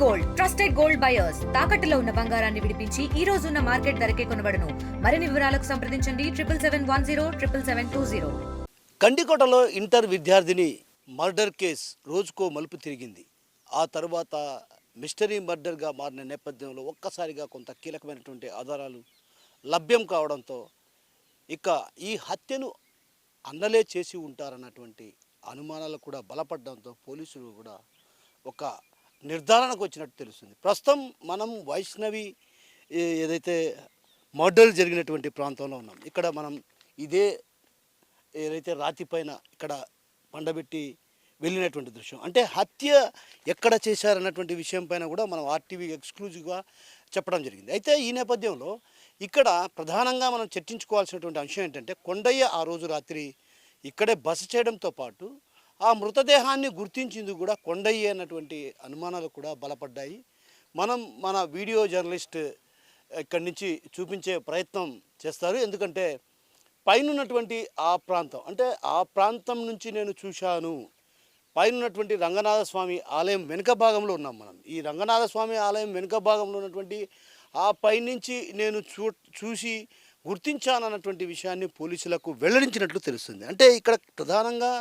Gold trusted gold buyers తాకట్టులో ఉన్న బంగారాన్ని విడిపించి ఈ రోజు ఉన్న మార్కెట్ ధరకే కొనబడును. మరిన్ని వివరాలకు సంప్రదించండి 7771077720. కండికోటలో ఇంటర్ విద్యార్థిని మర్డర్ కేసు రోజుకో మలుపు తిరిగింది. ఆ తర్వాత మిస్టరీ మర్డర్గా మారిన నేపథ్యంలో ఒక్కసారిగా కొంత కీలకమైనటువంటి ఆధారాలు లభ్యం కావడంతో ఇక ఈ హత్యను అన్నలే చేసి ఉంటారన్నటువంటి అనుమానాలు కూడా బలపడడంతో పోలీసులు కూడా ఒక నిర్ధారణకు వచ్చినట్టు తెలుస్తుంది. ప్రస్తుతం మనం వైష్ణవి ఏదైతే మర్డర్ జరిగినటువంటి ప్రాంతంలో ఉన్నాం. ఇక్కడ మనం ఇదే ఏదైతే రాతి పైన ఇక్కడ పండబెట్టి వెళ్ళినటువంటి దృశ్యం, అంటే హత్య ఎక్కడ చేశారన్నటువంటి విషయం పైన కూడా మనం ఆర్టీవీ ఎక్స్క్లూజివ్గా చెప్పడం జరిగింది. అయితే ఈ నేపథ్యంలో ఇక్కడ ప్రధానంగా మనం చర్చించుకోవాల్సినటువంటి అంశం ఏంటంటే, కొండయ్య ఆ రోజు రాత్రి ఇక్కడే బస చేయడంతో పాటు ఆ మృతదేహాన్ని గుర్తించింది కూడా కొండయ్య అన్నటువంటి అనుమానాలు కూడా బలపడ్డాయి. మన వీడియో జర్నలిస్ట్ ఇక్కడి నుంచి చూపించే ప్రయత్నం చేస్తారు. ఎందుకంటే పైనున్నటువంటి ఆ ప్రాంతం, అంటే ఆ ప్రాంతం నుంచి నేను చూశాను. పైనున్నటువంటి రంగనాథస్వామి ఆలయం వెనుక భాగంలో ఉన్నాం మనం. ఈ రంగనాథస్వామి ఆలయం వెనుక భాగంలో ఉన్నటువంటి ఆ పైనుంచి నేను చూసి గుర్తించానన్నటువంటి విషయాన్ని పోలీసులకు వెల్లడించినట్లు తెలుస్తుంది. అంటే ఇక్కడ ప్రధానంగా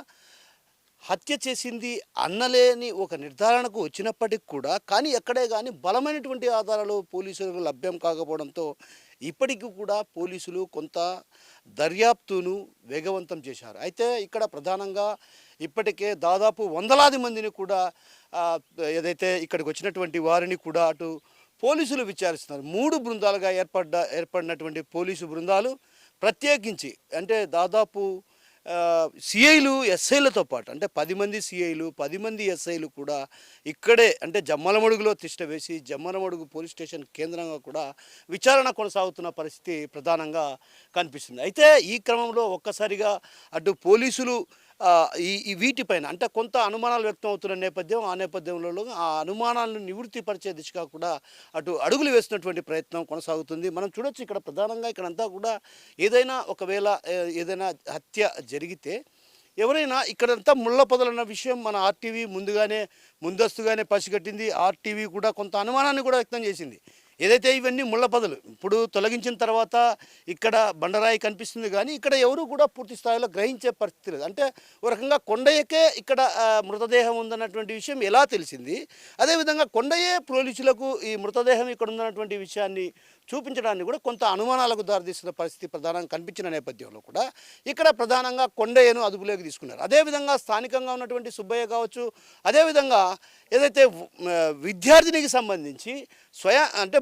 హత్య చేసింది అన్నలేని ఒక నిర్ధారణకు వచ్చినప్పటికి కూడా కానీ ఎక్కడే కానీ బలమైనటువంటి ఆధారాలు పోలీసులకు లభ్యం కాకపోవడంతో ఇప్పటికీ కూడా పోలీసులు కొంత దర్యాప్తును వేగవంతం చేశారు. అయితే ఇక్కడ ప్రధానంగా ఇప్పటికే దాదాపు వందలాది మందిని కూడా ఏదైతే ఇక్కడికి వచ్చినటువంటి వారిని కూడా అటు పోలీసులు విచారిస్తున్నారు. 3 బృందాలుగా ఏర్పడినటువంటి పోలీసు బృందాలు ప్రత్యేకించి, అంటే దాదాపు సిఐలు ఎస్ఐలతో పాటు, అంటే 10 మంది సిఐలు 10 మంది ఎస్ఐలు కూడా ఇక్కడే, అంటే జమ్మలమడుగులో తిష్ట వేసి జమ్మలమడుగు పోలీస్ స్టేషన్ కేంద్రంగా కూడా విచారణ కొనసాగుతున్న పరిస్థితి ప్రధానంగా కనిపిస్తుంది. అయితే ఈ క్రమంలో ఒక్కసారిగా అటు పోలీసులు ఈ వీటిపైన అంటే కొంత అనుమానాలు వ్యక్తం అవుతున్న నేపథ్యం, ఆ నేపథ్యంలో ఆ అనుమానాలను నివృత్తిపరిచే దిశగా కూడా అటు అడుగులు వేస్తున్నటువంటి ప్రయత్నం కొనసాగుతుంది. మనం చూడొచ్చు ఇక్కడ ప్రధానంగా ఇక్కడంతా కూడా ఒకవేళ ఏదైనా హత్య జరిగితే ఎవరైనా ఇక్కడంతా ముళ్ళ పొదలన్న విషయం మన ఆర్టీవీ ముందస్తుగానే పసిగట్టింది. ఆర్టీవీ కూడా కొంత అనుమానాన్ని కూడా వ్యక్తం చేసింది. ఏదైతే ఇవన్నీ ముళ్ళ పొదలు ఇప్పుడు తొలగించిన తర్వాత ఇక్కడ బండరాయి కనిపిస్తుంది, కానీ ఇక్కడ ఎవరు కూడా పూర్తి స్థాయిలో గ్రహించే పరిస్థితి లేదు. అంటే ఒక రకంగా కొండయ్యకే ఇక్కడ మృతదేహం ఉందన్నటువంటి విషయం ఎలా తెలిసింది, అదేవిధంగా కొండయ్యే పోలీసులకు ఈ మృతదేహం ఇక్కడ ఉందన్నటువంటి విషయాన్ని చూపించడానికి కూడా కొంత అనుమానాలకు దారితీస్తున్న పరిస్థితి ప్రధానంగా కనిపించిన నేపథ్యంలో కూడా ఇక్కడ ప్రధానంగా కొండయ్యను అదుపులోకి తీసుకున్నారు. అదేవిధంగా స్థానికంగా ఉన్నటువంటి సుబ్బయ్య కావచ్చు, అదేవిధంగా ఏదైతే విద్యార్థినికి సంబంధించి అంటే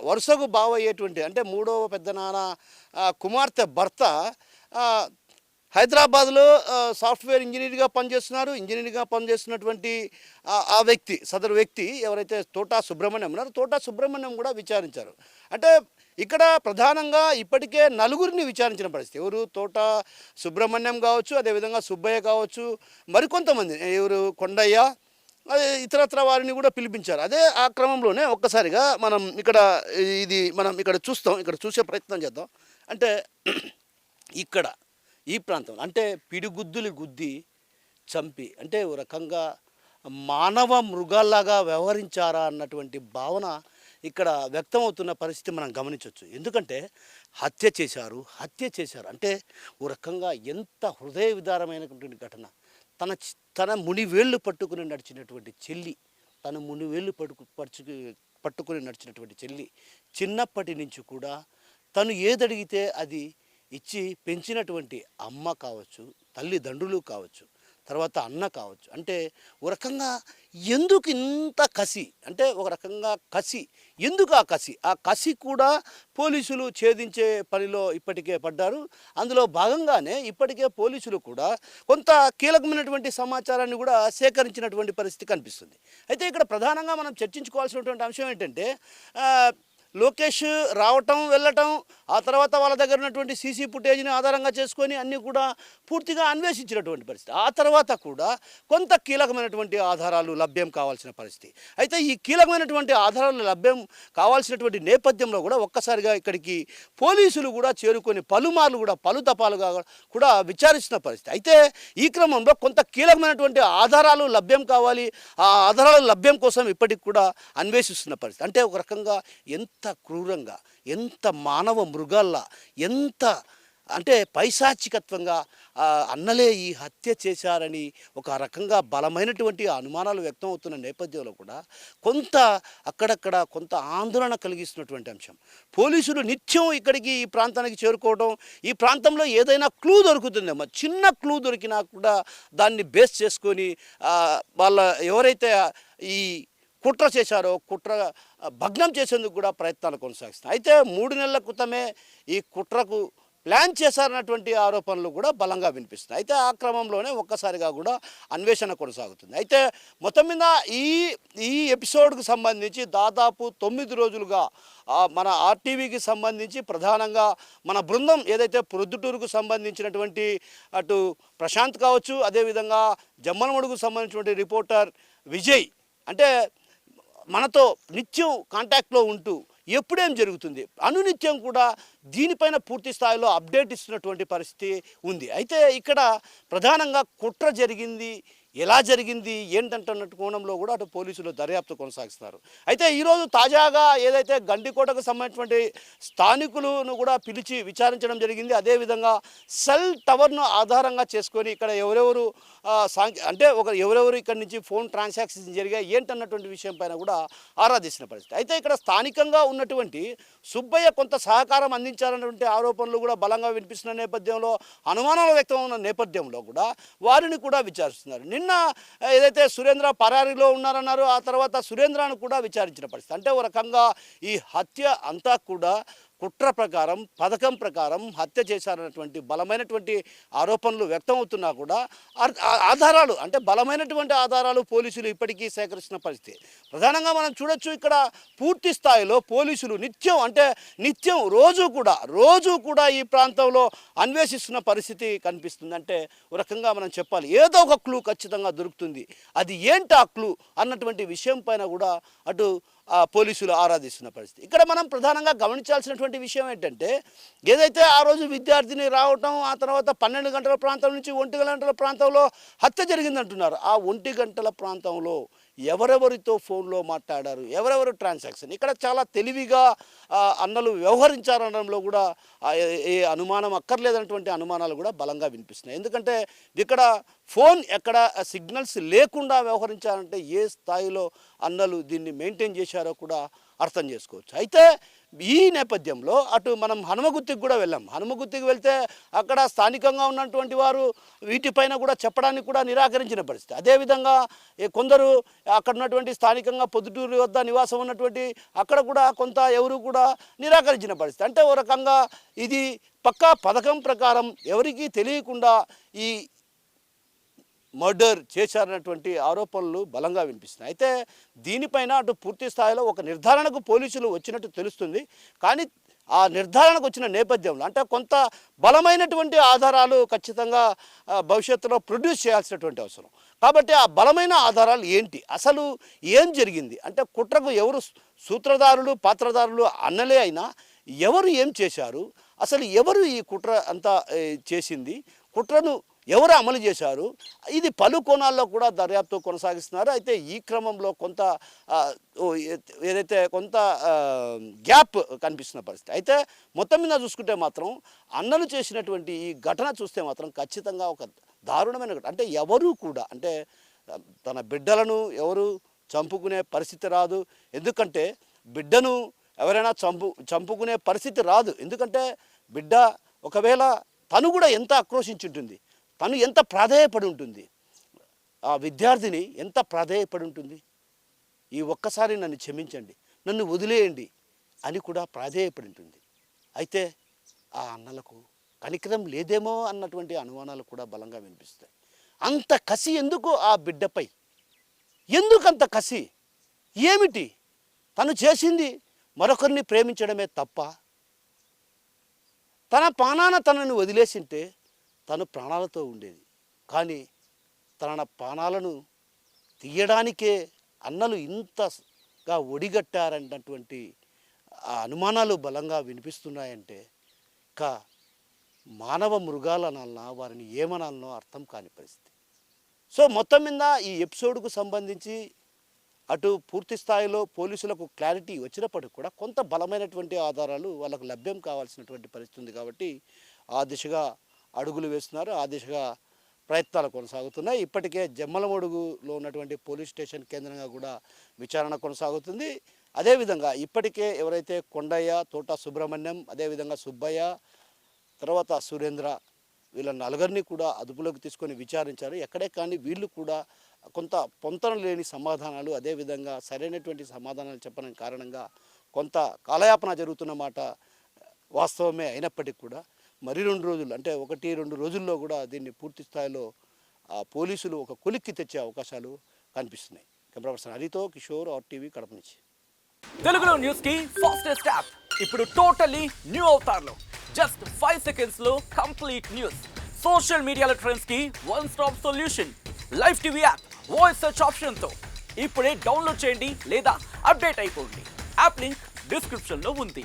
వరుసకు బావ అయ్యేటువంటి, అంటే 3వ పెద్ద నాన్న కుమార్తె భర్త హైదరాబాద్లో సాఫ్ట్వేర్ ఇంజనీర్గా పనిచేస్తున్నటువంటి ఆ వ్యక్తి, సదరు వ్యక్తి ఎవరైతే తోటా సుబ్రహ్మణ్యం ఉన్నారో తోటా సుబ్రహ్మణ్యం కూడా విచారించారు. అంటే ఇక్కడ ప్రధానంగా ఇప్పటికే 4గురిని విచారించిన పరిస్థితి. ఎవరు తోటా సుబ్రహ్మణ్యం కావచ్చు, అదేవిధంగా సుబ్బయ్య కావచ్చు, మరికొంతమంది ఎవరు కొండయ్య, ఇతరత్ర వారిని కూడా పిలిపించారు. అదే ఆ క్రమంలోనే ఒక్కసారిగా మనం ఇక్కడ చూసే ప్రయత్నం చేద్దాం. అంటే ఇక్కడ ఈ ప్రాంతం అంటే పిడిగుద్దులు గుద్ది చంపి, అంటే ఒక రకంగా మానవ మృగాల్లాగా వ్యవహరించారా అన్నటువంటి భావన ఇక్కడ వ్యక్తమవుతున్న పరిస్థితి మనం గమనించవచ్చు. ఎందుకంటే హత్య చేశారు అంటే ఒక రకంగా ఎంత హృదయ విదారమైనటువంటి ఘటన. తన మునివేళ్ళు పట్టుకుని నడిచినటువంటి చెల్లి, పట్టుకుని నడిచినటువంటి చెల్లి చిన్నప్పటి నుంచి కూడా తను ఏదడిగితే అది ఇచ్చి పెంచినటువంటి అమ్మ కావచ్చు, తల్లిదండ్రులు కావచ్చు, తర్వాత అన్న కావచ్చు. అంటే ఒక రకంగా ఎందుకు ఇంత కసి, అంటే ఒక రకంగా ఎందుకు ఆ కసి కూడా పోలీసులు ఛేదించే పనిలో ఇప్పటికే పడ్డారు. అందులో భాగంగానే ఇప్పటికే పోలీసులు కూడా కొంత కీలకమైనటువంటి సమాచారాన్ని కూడా సేకరించినటువంటి పరిస్థితి కనిపిస్తుంది. అయితే ఇక్కడ ప్రధానంగా మనం చర్చించుకోవాల్సినటువంటి అంశం ఏంటంటే, లోకేష్ రావటం వెళ్ళటం ఆ తర్వాత వాళ్ళ దగ్గర ఉన్నటువంటి సీసీ ఫుటేజ్ని ఆధారంగా చేసుకొని అన్నీ కూడా పూర్తిగా అన్వేషించినటువంటి పరిస్థితి. ఆ తర్వాత కూడా కొంత కీలకమైనటువంటి ఆధారాలు లభ్యం కావాల్సిన పరిస్థితి. అయితే ఈ కీలకమైనటువంటి ఆధారాలు లభ్యం కావాల్సినటువంటి నేపథ్యంలో కూడా ఒక్కసారిగా ఇక్కడికి పోలీసులు కూడా చేరుకొని పలుమార్లు కూడా పలు దఫాలుగా కూడా విచారిస్తున్న పరిస్థితి. అయితే ఈ క్రమంలో కొంత కీలకమైనటువంటి ఆధారాలు లభ్యం కావాలి. ఆ ఆధారాల లభ్యం కోసం ఇప్పటికి కూడా అన్వేషిస్తున్న పరిస్థితి. అంటే ఒక రకంగా ఎంత క్రూరంగా, ఎంత మానవ మృగాల్లా, ఎంత అంటే పైశాచికత్వంగా అన్నలే ఈ హత్య చేశారని ఒక రకంగా బలమైనటువంటి అనుమానాలు వ్యక్తం అవుతున్న నేపథ్యంలో కూడా కొంత అక్కడక్కడ కొంత ఆందోళన కలిగిస్తున్నటువంటి అంశం. పోలీసులు నిత్యం ఇక్కడికి ఈ ప్రాంతానికి చేరుకోవడం, ఈ ప్రాంతంలో ఏదైనా క్లూ దొరుకుతుందేమో, చిన్న క్లూ దొరికినా కూడా దాన్ని బేస్ చేసుకొని వాళ్ళ ఎవరైతే ఈ కుట్ర చేశారో కుట్ర భగ్నం చేసేందుకు కూడా ప్రయత్నాలు కొనసాగిస్తున్నాయి. అయితే 3 నెలల క్రితమే ఈ కుట్రకు ప్లాన్ చేశారన్నటువంటి ఆరోపణలు కూడా బలంగా వినిపిస్తున్నాయి. అయితే ఆ క్రమంలోనే ఒక్కసారిగా కూడా అన్వేషణ కొనసాగుతుంది. అయితే మొత్తం మీద ఈ ఎపిసోడ్కు సంబంధించి దాదాపు 9 రోజులుగా మన ఆర్టీవీకి సంబంధించి ప్రధానంగా మన బృందం ఏదైతే ప్రొద్దుటూరుకు సంబంధించినటువంటి అటు ప్రశాంత్ కావచ్చు, అదేవిధంగా జమ్మలమడుగుకు సంబంధించినటువంటి రిపోర్టర్ విజయ్ అంటే మనతో నిత్యం కాంటాక్ట్లో ఉంటూ ఎప్పుడేం జరుగుతుంది అనునిత్యం కూడా దీనిపైన పూర్తి స్థాయిలో అప్డేట్ ఇస్తున్నటువంటి పరిస్థితి ఉంది. అయితే ఇక్కడ ప్రధానంగా కుట్ర జరిగింది, ఎలా జరిగింది ఏంటంటున్నట్టు కోణంలో కూడా అటు పోలీసులు దర్యాప్తు కొనసాగిస్తున్నారు. అయితే ఈరోజు తాజాగా ఏదైతే గండికోటకు సంబంధించినటువంటి స్థానికులను కూడా పిలిచి విచారించడం జరిగింది. అదేవిధంగా సెల్ టవర్ను ఆధారంగా చేసుకొని ఇక్కడ ఎవరెవరు అంటే ఎవరెవరు ఇక్కడి నుంచి ఫోన్ ట్రాన్సాక్షన్స్ జరిగాయి ఏంటన్నటువంటి విషయం పైన కూడా ఆరాధిస్తున్న పరిస్థితి. అయితే ఇక్కడ స్థానికంగా ఉన్నటువంటి సుబ్బయ్య కొంత సహకారం అందించాలన్నటువంటి ఆరోపణలు కూడా బలంగా వినిపిస్తున్న నేపథ్యంలో, అనుమానాలు వ్యక్తం ఉన్న నేపథ్యంలో కూడా వారిని కూడా విచారిస్తున్నారు. నిన్న ఏదైతే సురేంద్ర పరారీలో ఉన్నారన్నారో ఆ తర్వాత సురేంద్రను కూడా విచారించిన పరిస్థితి. అంటే ఒక రకంగా ఈ హత్య అంతా కూడా కుట్ర ప్రకారం, పథకం ప్రకారం హత్య చేశారన్నటువంటి బలమైనటువంటి ఆరోపణలు వ్యక్తం అవుతున్నా కూడా ఆధారాలు అంటే బలమైనటువంటి ఆధారాలు పోలీసులు ఇప్పటికీ సేకరిస్తున్న పరిస్థితి. ప్రధానంగా మనం చూడొచ్చు ఇక్కడ పూర్తి స్థాయిలో పోలీసులు నిత్యం రోజు కూడా ఈ ప్రాంతంలో అన్వేషిస్తున్న పరిస్థితి కనిపిస్తుంది. అంటే ఒక రకంగా మనం చెప్పాలి ఏదో ఒక క్లూ ఖచ్చితంగా దొరుకుతుంది, అది ఏంటి ఆ క్లూ అన్నటువంటి విషయం పైన కూడా అటు పోలీసులు ఆరాధిస్తున్న పరిస్థితి. ఇక్కడ మనం ప్రధానంగా గమనించాల్సినటువంటి విషయం ఏంటంటే ఏదైతే ఆ రోజు విద్యార్థిని రావటం ఆ తర్వాత 12 గంటల ప్రాంతం నుంచి 1 గంటల ప్రాంతంలో హత్య జరిగిందంటున్నారు. ఆ 1 గంటల ప్రాంతంలో ఎవరెవరితో ఫోన్లో మాట్లాడారు, ఎవరెవరు ట్రాన్సాక్షన్ ఇక్కడ చాలా తెలివిగా అన్నలు వ్యవహరించారనడంలో కూడా ఏ అనుమానం అక్కర్లేదన్నటువంటి అనుమానాలు కూడా బలంగా వినిపిస్తున్నాయి. ఎందుకంటే ఇక్కడ ఫోన్ ఎక్కడ సిగ్నల్స్ లేకుండా వ్యవహరించారంటే ఏ స్థాయిలో అన్నలు దీన్ని మెయింటైన్ చేశారో కూడా అర్థం చేసుకోవచ్చు. అయితే ఈ నేపథ్యంలో అటు మనం హనుమగుత్తికి కూడా వెళ్ళాం. హనుమగుత్తికి వెళ్తే అక్కడ స్థానికంగా ఉన్నటువంటి వారు వీటిపైన కూడా చెప్పడానికి కూడా నిరాకరించిన పరిస్థితి. అదేవిధంగా కొందరు అక్కడ ఉన్నటువంటి స్థానికంగా పొద్దుటూరు వద్ద నివాసం ఉన్నటువంటి అక్కడ కూడా కొంత ఎవరు కూడా నిరాకరించిన పరిస్థితి. అంటే ఒక రకంగా ఇది పక్కా పథకం ప్రకారం ఎవరికీ తెలియకుండా ఈ మర్డర్ చేశారన్నటువంటి ఆరోపణలు బలంగా వినిపిస్తున్నాయి. అయితే దీనిపైన అటు పూర్తి స్థాయిలో ఒక నిర్ధారణకు పోలీసులు వచ్చినట్టు తెలుస్తుంది. కానీ ఆ నిర్ధారణకు వచ్చిన నేపథ్యంలో అంటే కొంత బలమైనటువంటి ఆధారాలు ఖచ్చితంగా భవిష్యత్తులో ప్రొడ్యూస్ చేయాల్సినటువంటి అవసరం. కాబట్టి ఆ బలమైన ఆధారాలు ఏంటి, అసలు ఏం జరిగింది అంటే కుట్రకు ఎవరు సూత్రధారులు పాత్రధారులు అన్నలే అయినా ఎవరు ఏం చేశారు, అసలు ఎవరు ఈ కుట్ర అంతా చేసింది, కుట్రను ఎవరు అమలు చేశారు, ఇది పలు కోణాల్లో కూడా దర్యాప్తు కొనసాగిస్తున్నారు. అయితే ఈ క్రమంలో కొంత గ్యాప్ కనిపిస్తున్న పరిస్థితి. అయితే మొత్తం మీద చూసుకుంటే మాత్రం అన్నలు చేసినటువంటి ఈ ఘటన చూస్తే మాత్రం ఖచ్చితంగా ఒక దారుణమైన ఘటన. అంటే ఎవరు కూడా అంటే తన బిడ్డలను ఎవరు చంపుకునే పరిస్థితి రాదు. ఎందుకంటే బిడ్డను ఎవరైనా చంపుకునే పరిస్థితి రాదు. ఎందుకంటే బిడ్డ ఒకవేళ తను కూడా ఎంత ఆక్రోశించుంటుంది, తను ఎంత ప్రాధేయపడి ఉంటుంది, ఆ విద్యార్థిని ఎంత ప్రాధేయపడి ఉంటుంది, ఈ ఒక్కసారి నన్ను క్షమించండి, నన్ను వదిలేయండి అని కూడా ప్రాధేయపడి ఉంటుంది. అయితే ఆ అన్నలకు కనికరం లేదేమో అన్నటువంటి అనుమానాలు కూడా బలంగా వినిపిస్తాయి. అంత కసి ఎందుకు ఆ బిడ్డపై, ఎందుకంత కసి ఏమిటి, తను చేసింది మరొకరిని ప్రేమించడమే తప్ప? తన ప్రాణాన తనని వదిలేసింటే తను ప్రాణాలతో ఉండేది. కానీ తన ప్రాణాలను తీయడానికే అన్నలు ఇంతగా ఒడిగట్టారన్నటువంటి ఆ అనుమానాలు బలంగా వినిపిస్తున్నాయంటే ఇంకా మానవ మృగాలనాలన్నా వారిని ఏమనాలనో అర్థం కాని పరిస్థితి. సో మొత్తం మీద ఈ ఎపిసోడ్కు సంబంధించి అటు పూర్తి స్థాయిలో పోలీసులకు క్లారిటీ వచ్చినప్పటికి కూడా కొంత బలమైనటువంటి ఆధారాలు వాళ్ళకు లభ్యం కావాల్సినటువంటి పరిస్థితి ఉంది. కాబట్టి ఆ దిశగా అడుగులు వేస్తున్నారు, ఆ దిశగా ప్రయత్నాలు కొనసాగుతున్నాయి. ఇప్పటికే జమ్మలమడుగులో ఉన్నటువంటి పోలీస్ స్టేషన్ కేంద్రంగా కూడా విచారణ కొనసాగుతుంది. అదేవిధంగా ఇప్పటికే ఎవరైతే కొండయ్య, తోట సుబ్రహ్మణ్యం, అదేవిధంగా సుబ్బయ్య, తర్వాత సురేంద్ర, వీళ్ళ నలుగురిని కూడా అదుపులోకి తీసుకొని విచారించారు. ఎక్కడే కానీ వీళ్ళు కూడా కొంత పొంతన లేని సమాధానాలు, అదేవిధంగా సరైనటువంటి సమాధానాలు చెప్పని కారణంగా కొంత కాలయాపన జరుగుతున్న మాట వాస్తవమే. అయినప్పటికీ కూడా మరి 2 రోజులు అంటే 1-2 రోజుల్లో కూడా దీన్ని పూర్తి స్థాయిలో పోలీసులు ఒక కొలిక్కి తెచ్చే అవకాశాలు కనిపిస్తున్నాయి. కెమెరా పర్సన్ హరితో కిషోర్, RTV, కడప నుంచి. తెలుగులో న్యూస్ కి ఫాస్టెస్ట్ యాప్ ఇప్పుడు టోటలీ న్యూ అవతార్లో జస్ట్ 5 seconds లో కంప్లీట్ న్యూస్. సోషల్ మీడియాలో ట్రెండ్స్ కి one stop solution. Live TV app voice search option తో ఇప్పుడే డౌన్లోడ్ చేయండి లేదా అప్డేట్ అయిపోండి. యాప్ లింక్ డిస్క్రిప్షన్ లో ఉంది.